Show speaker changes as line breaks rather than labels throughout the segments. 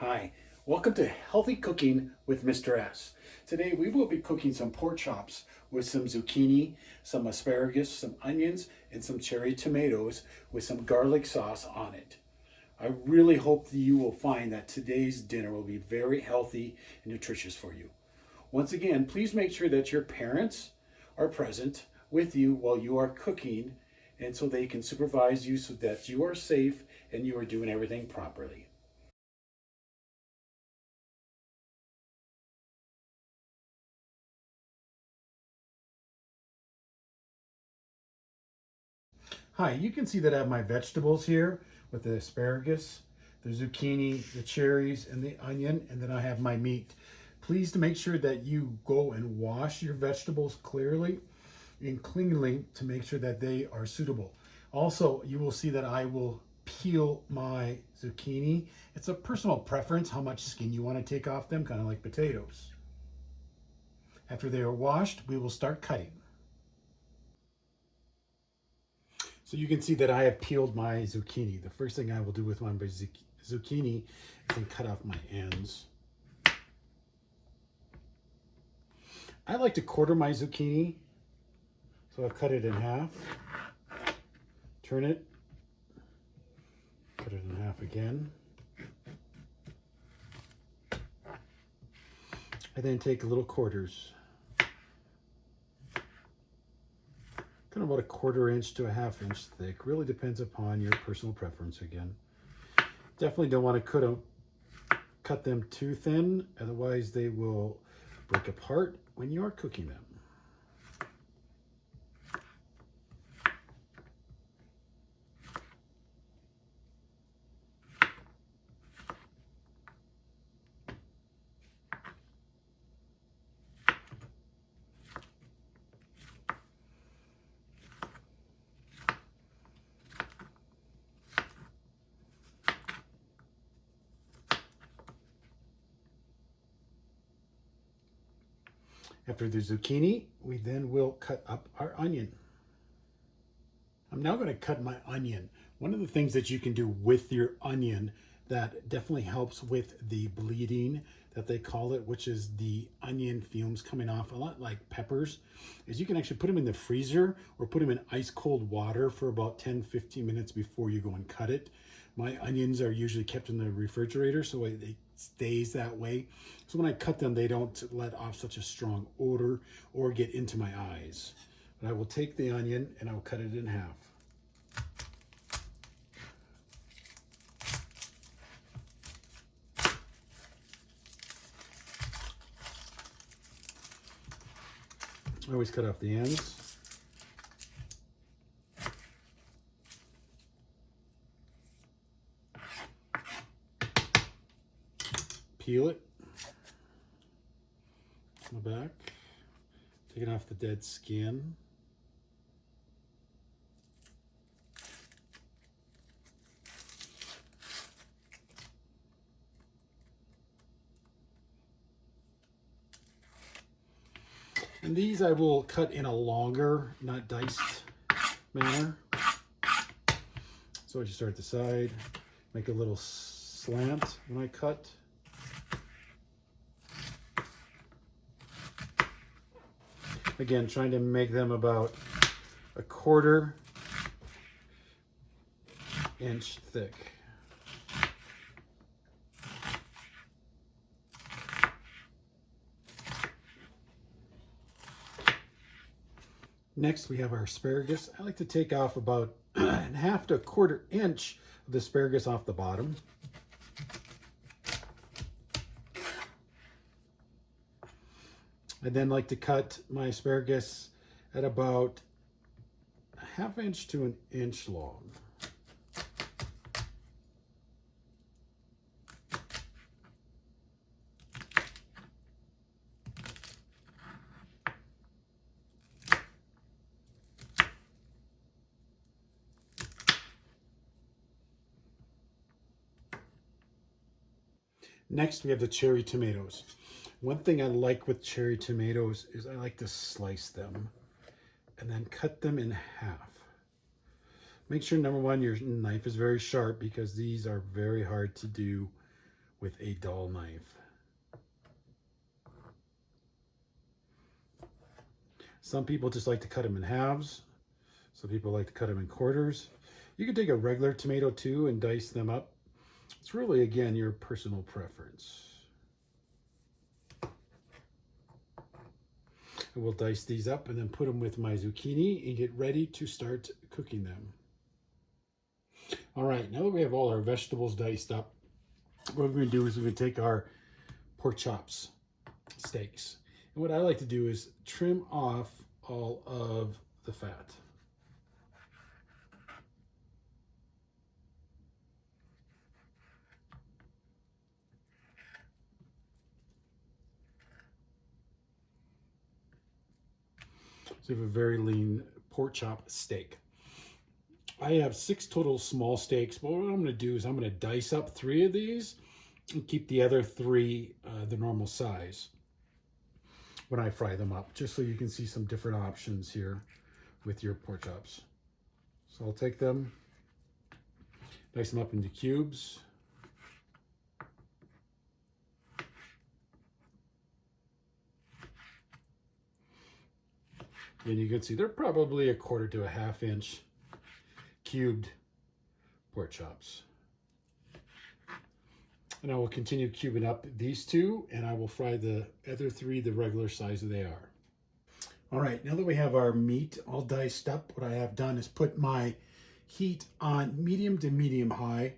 Hi, welcome to Healthy Cooking with Mr. S. Today we will be cooking some pork chops with some zucchini, some asparagus, some onions, and some cherry tomatoes with some garlic sauce on it. I really hope that you will find that today's dinner will be very healthy and nutritious for you. Once again, please make sure that your parents are present with you while you are cooking and so they can supervise you so that you are safe and you are doing everything properly. Hi, you can see that I have my vegetables here with the asparagus, the zucchini, the cherries, and the onion, and then I have my meat. Please to make sure that you go and wash your vegetables clearly and cleanly to make sure that they are suitable. Also, you will see that I will peel my zucchini. It's a personal preference how much skin you want to take off them, kind of like potatoes. After they are washed, we will start cutting. So you can see that I have peeled my zucchini. The first thing I will do with my zucchini is then cut off my ends. I like to quarter my zucchini. So I've cut it in half, turn it, cut it in half again. I then take little quarters, kind of about a 1/4 inch to a 1/2 inch thick. Really depends upon your personal preference again. Definitely don't want to cut them too thin, otherwise they will break apart when you are cooking them. After the zucchini, we then will cut up our onion. I'm now going to cut my onion. One of the things that you can do with your onion that definitely helps with the bleeding that they call it, which is the onion fumes coming off, a lot like peppers, is you can actually put them in the freezer or put them in ice cold water for about 10-15 minutes before you go and cut it. My onions are usually kept in the refrigerator so it stays that way. So when I cut them, they don't let off such a strong odor or get into my eyes. But I will take the onion and I will cut it in half. I always cut off the ends. Peel it on the back, taking off the dead skin. And these I will cut in a longer, not diced manner. So I just start at the side, make a little slant when I cut. Again, trying to make them about a 1/4 inch thick. Next, we have our asparagus. I like to take off about 1/2 to 1/4 inch of the asparagus off the bottom. I then like to cut my asparagus at about a 1/2 inch to 1 inch long. Next, we have the cherry tomatoes. One thing I like with cherry tomatoes is I like to slice them and then cut them in half. Make sure, number one, your knife is very sharp because these are very hard to do with a dull knife. Some people just like to cut them in halves. Some people like to cut them in quarters. You can take a regular tomato too and dice them up. It's really, again, your personal preference. I will dice these up and then put them with my zucchini and get ready to start cooking them. All right, now that we have all our vegetables diced up, what we're going to do is we're going to take our pork chops, steaks. And what I like to do is trim off all of the fat. So we have a very lean pork chop steak. I have 6 total small steaks, but what I'm going to do is I'm going to dice up 3 of these and keep the other 3 the normal size when I fry them up, just so you can see some different options here with your pork chops. So I'll take them, dice them up into cubes. And you can see they're probably a 1/4 to a 1/2 inch cubed pork chops. And I will continue cubing up these 2, and I will fry the other 3 the regular size that they are. All right, now that we have our meat all diced up, what I have done is put my heat on medium to medium high.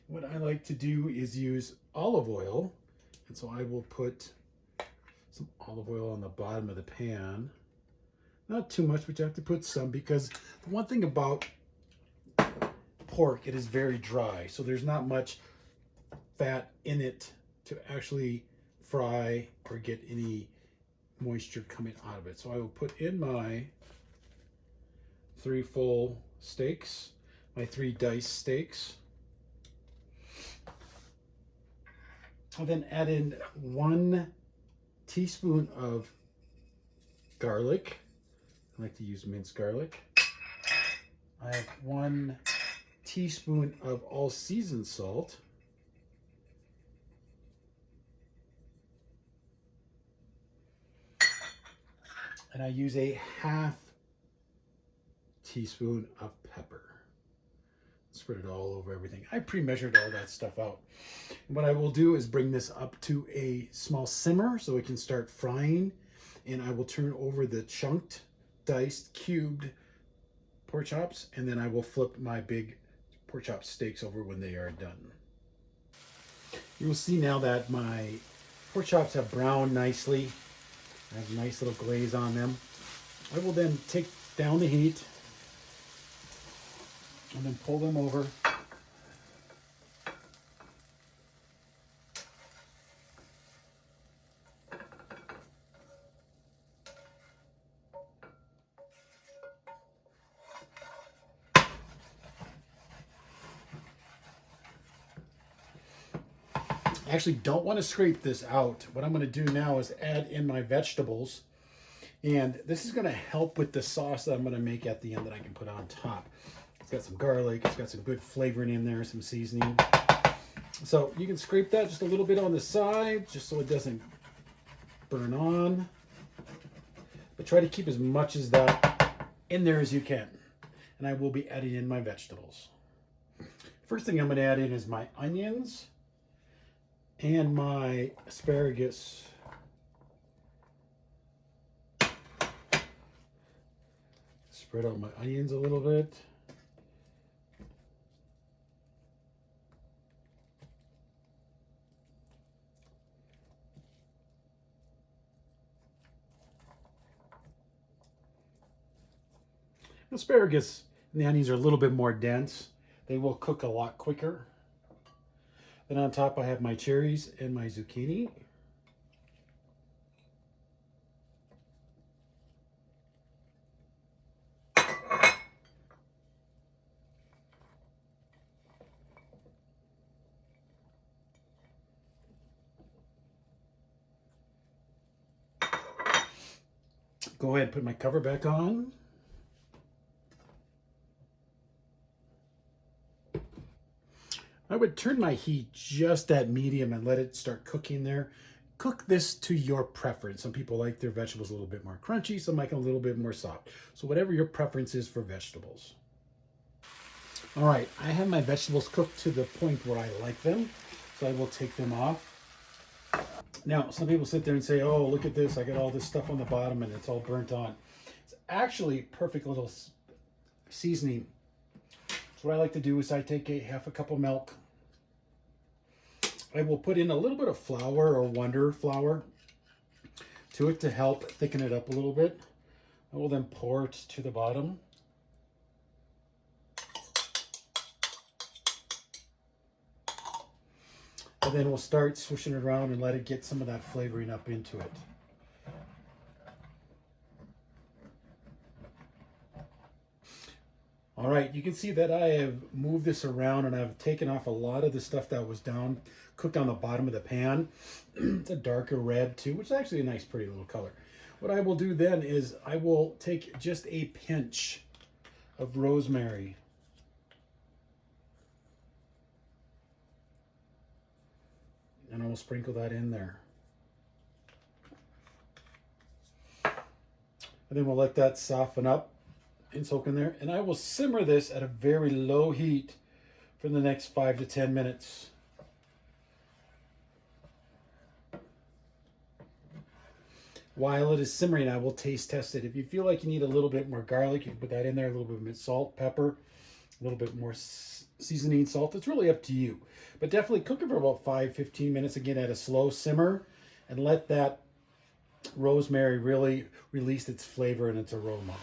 What I like to do is use olive oil, and so I will put some olive oil on the bottom of the pan. Not too much, but you have to put some, because the one thing about pork, it is very dry, so there's not much fat in it to actually fry or get any moisture coming out of it. So I will put in my 3 full steaks, my 3 diced steaks. I'll then add in 1 teaspoon of garlic. I like to use minced garlic. I have 1 teaspoon of all-season salt. And I use a 1/2 teaspoon of pepper. Spread it all over everything. I pre-measured all that stuff out. And what I will do is bring this up to a small simmer so it can start frying. And I will turn over the chunked, diced, cubed pork chops, and then I will flip my big pork chop steaks over when they are done. You will see now that my pork chops have browned nicely. I have a nice little glaze on them. I will then take down the heat and then pull them over. I actually don't want to scrape this out. What I'm going to do now is add in my vegetables. And this is going to help with the sauce that I'm going to make at the end that I can put on top. It's got some garlic. It's got some good flavoring in there, some seasoning. So you can scrape that just a little bit on the side, just so it doesn't burn on. But try to keep as much as that in there as you can. And I will be adding in my vegetables. First thing I'm going to add in is my onions and my asparagus. Spread out my onions a little bit. Asparagus and the onions are a little bit more dense. They will cook a lot quicker. Then on top I have my cherries and my zucchini. Go ahead and put my cover back on. I would turn my heat just at medium and let it start cooking there. Cook this to your preference. Some people like their vegetables a little bit more crunchy, some like them a little bit more soft. So whatever your preference is for vegetables. All right, I have my vegetables cooked to the point where I like them, so I will take them off. Now, some people sit there and say, oh, look at this, I got all this stuff on the bottom and it's all burnt on. It's actually perfect little seasoning. So what I like to do is I take half a cup of milk. I will put in a little bit of flour or Wonder flour to it to help thicken it up a little bit. I will then pour it to the bottom. And then we'll start swishing it around and let it get some of that flavoring up into it. All right, you can see that I have moved this around and I've taken off a lot of the stuff that was cooked on the bottom of the pan. It's a darker red too, which is actually a nice, pretty little color. What I will do then is I will take just a pinch of rosemary. And I will sprinkle that in there. And then we'll let that soften up and soak in there. And I will simmer this at a very low heat for the next 5 to 10 minutes. While it is simmering, I will taste test it. If you feel like you need a little bit more garlic, you can put that in there, a little bit of salt, pepper, a little bit more seasoning salt. It's really up to you. But definitely cook it for about 5-15 minutes, again at a slow simmer, and let that rosemary really release its flavor and its aroma.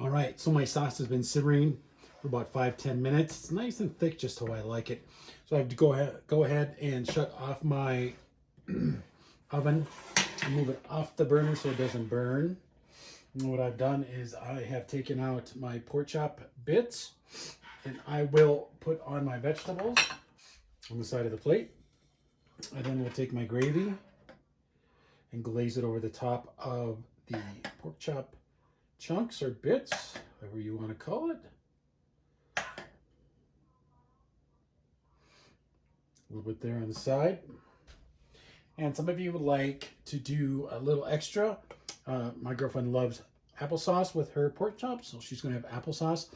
All right, so my sauce has been simmering for about 5-10 minutes. It's nice and thick, just how I like it. So I have to go ahead and shut off my oven and move it off the burner so it doesn't burn. And what I've done is I have taken out my pork chop bits and I will put on my vegetables on the side of the plate. I then will take my gravy and glaze it over the top of the pork chop chunks or bits, whatever you want to call it. A little bit there on the side. And some of you would like to do a little extra. My girlfriend loves applesauce with her pork chops, so she's going to have applesauce.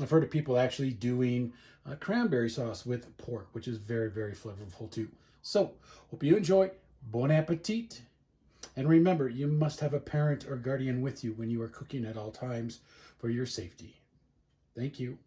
I've heard of people actually doing cranberry sauce with pork, which is very, very flavorful too. So, hope you enjoy. Bon appetit. And remember, you must have a parent or guardian with you when you are cooking at all times for your safety. Thank you.